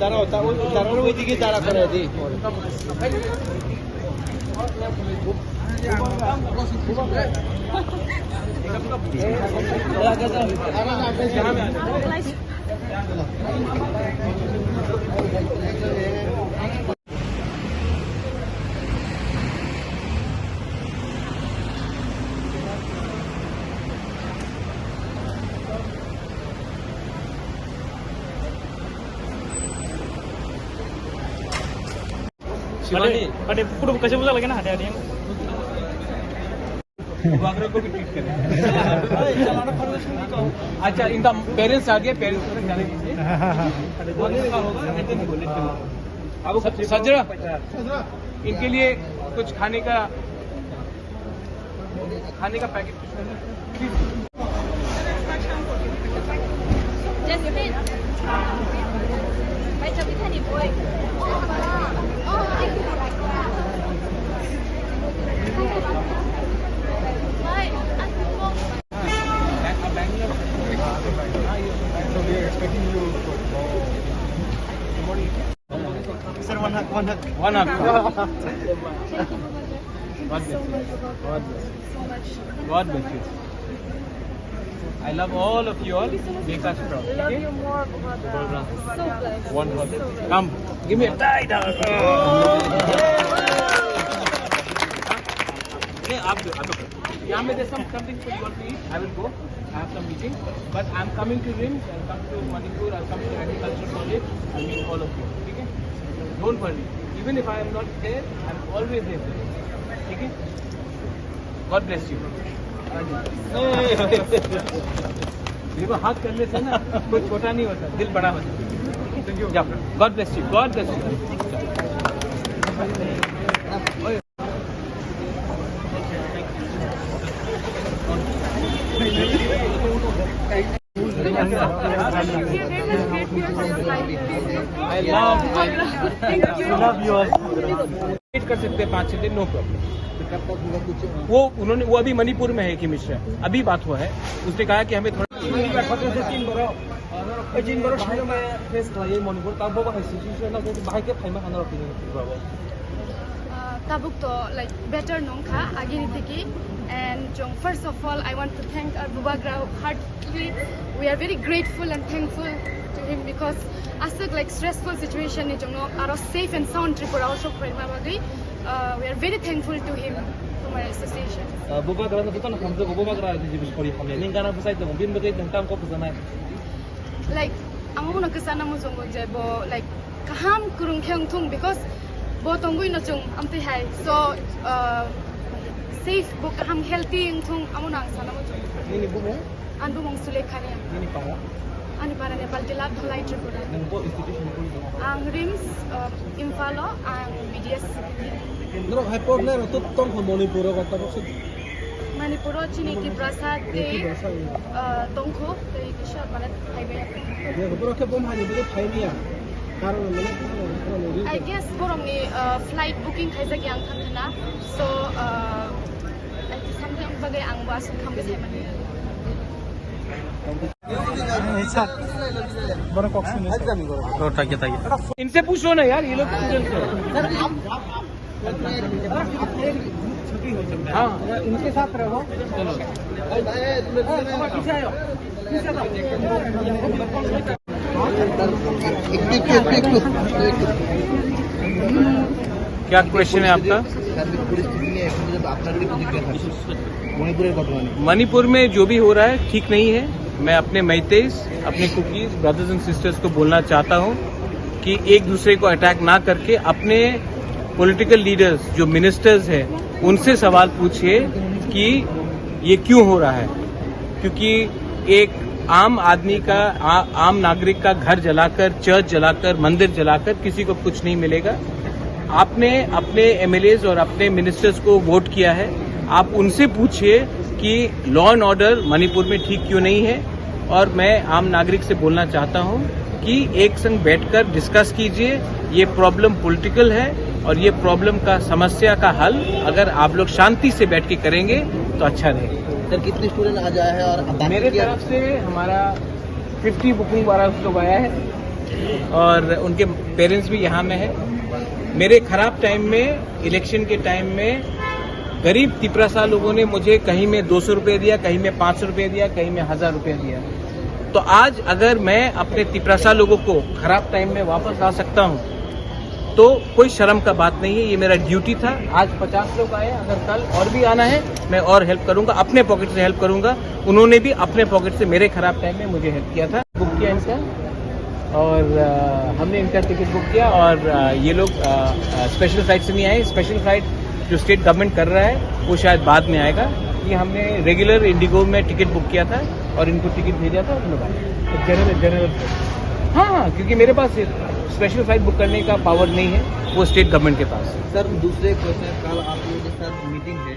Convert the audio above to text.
দাঁড়ানো ওইদিকে দাঁড়া করে দিই ada kudu kasih buka lagi nah ada yang को भी ट्रीट करें अच्छा इनका पेरेंट्स आ गए पेरेंट्स को जाने दीजिए अब सजरा इनके लिए कुछ खाने का packet Sir, one hug. One hug. God bless you. I love all of you all. Make us proud. Love you more, brother. So blessed. One hug. Come, give me a tight hug. Yeah, there's something for you all to eat. I will go. I have some meeting. But I'm coming to RIMS. I'll come to Manipur. I'll come to Agricultural College. I'll meet all of you. Okay? Don't worry. Even if I am not there, I'm always there. Okay? God bless you. देखो हाथ करने से ना कोई छोटा नहीं होता, दिल बड़ा होता। God bless you. God bless you. I love you all. Wait कर सकते हैं 5-6 दिन, नो प्रॉब्लम। वो अभी मणिपुर में है कि मिश्रा, अभी बात हुआ है। उसने कहा कि हमें थोड़ा tabuk to like better nongkha agini theki and first of all I want to thank our Bubagra heartily. We are very grateful and thankful to him because asuk like stressful situation ni jong aro safe and sound Tripura also we are very thankful to him to my association. Bubagra na tutan hamzo Bubagra di bishkori hamne ningana busai to bin bagay tangtam ko puzanay like amo na kasana mo jong jebo like kaham kurung khyang thung because botongui na chung amti hai so safe bo kaham healthy thung amo na sana mo chung ini bumo andu mong sulekhani ini para ani para Nepal jila dhalai Tripura nangbo institution ko ang RIMS Imphalo ang BDS no hai por na to tong ko Manipur ko tapos Manipuro chini ki prasad de tongko de ki shot balat highway. I guess borong ni flight booking kaisa ki ang thangna so something bagai ang was khambe sai mani. इनसे पूछो ना यार, ये लोग हाँ इनके साथ रहो। चलो क्या क्वेश्चन है आपका? मणिपुर में जो भी हो रहा है ठीक नहीं है। मैं अपने मैतेइस, अपने कुकीज ब्रदर्स एंड सिस्टर्स को बोलना चाहता हूं कि एक दूसरे को अटैक ना करके अपने पॉलिटिकल लीडर्स जो मिनिस्टर्स हैं उनसे सवाल पूछिए कि ये क्यों हो रहा है, क्योंकि एक आम आदमी का आम नागरिक का घर जलाकर, चर्च जलाकर, मंदिर जलाकर किसी को कुछ नहीं मिलेगा। आपने अपने एमएलएज और अपने मिनिस्टर्स को वोट किया है, आप उनसे पूछिए कि लॉ एंड ऑर्डर मणिपुर में ठीक क्यों नहीं है। और मैं आम नागरिक से बोलना चाहता हूं कि एक संग बैठकर डिस्कस कीजिए। ये प्रॉब्लम पॉलिटिकल है और ये प्रॉब्लम का समस्या का हल अगर आप लोग शांति से बैठ के करेंगे तो अच्छा रहेगा। सर कितने स्टूडेंट आ जाए हैं और मेरे तरफ से हमारा 50 बुकिंग वाला लोग आया है और उनके पेरेंट्स भी यहाँ में है। मेरे खराब टाइम में, इलेक्शन के टाइम में गरीब तिपरासा लोगों ने मुझे कहीं में 200 रुपये दिया, कहीं में 500 रुपये दिया, कहीं में 1000 रुपये दिया। तो आज अगर मैं अपने तिपरासा लोगों को खराब टाइम में वापस ला सकता हूं तो कोई शर्म का बात नहीं है, ये मेरा ड्यूटी था। आज 50 लोग आए, अगर कल और भी आना है मैं और हेल्प करूंगा, अपने पॉकेट से हेल्प करूंगा। उन्होंने भी अपने पॉकेट से मेरे खराब टाइम में मुझे हेल्प किया था। बुक किया इनका और हमने इनका टिकट बुक किया और ये लोग स्पेशल फ्लाइट से नहीं आए। स्पेशल फ्लाइट जो स्टेट गवर्नमेंट कर रहा है वो शायद बाद में आएगा। ये हमने रेगुलर इंडिगो में टिकट बुक किया था और इनको टिकट भेजा था उन लोग आए जनरल। हाँ, क्योंकि मेरे पास स्पेशल फ्लाइट बुक करने का पावर नहीं है, वो स्टेट गवर्नमेंट के पास है। सर दूसरे क्वेश्चन, कल आप लोगों के साथ मीटिंग है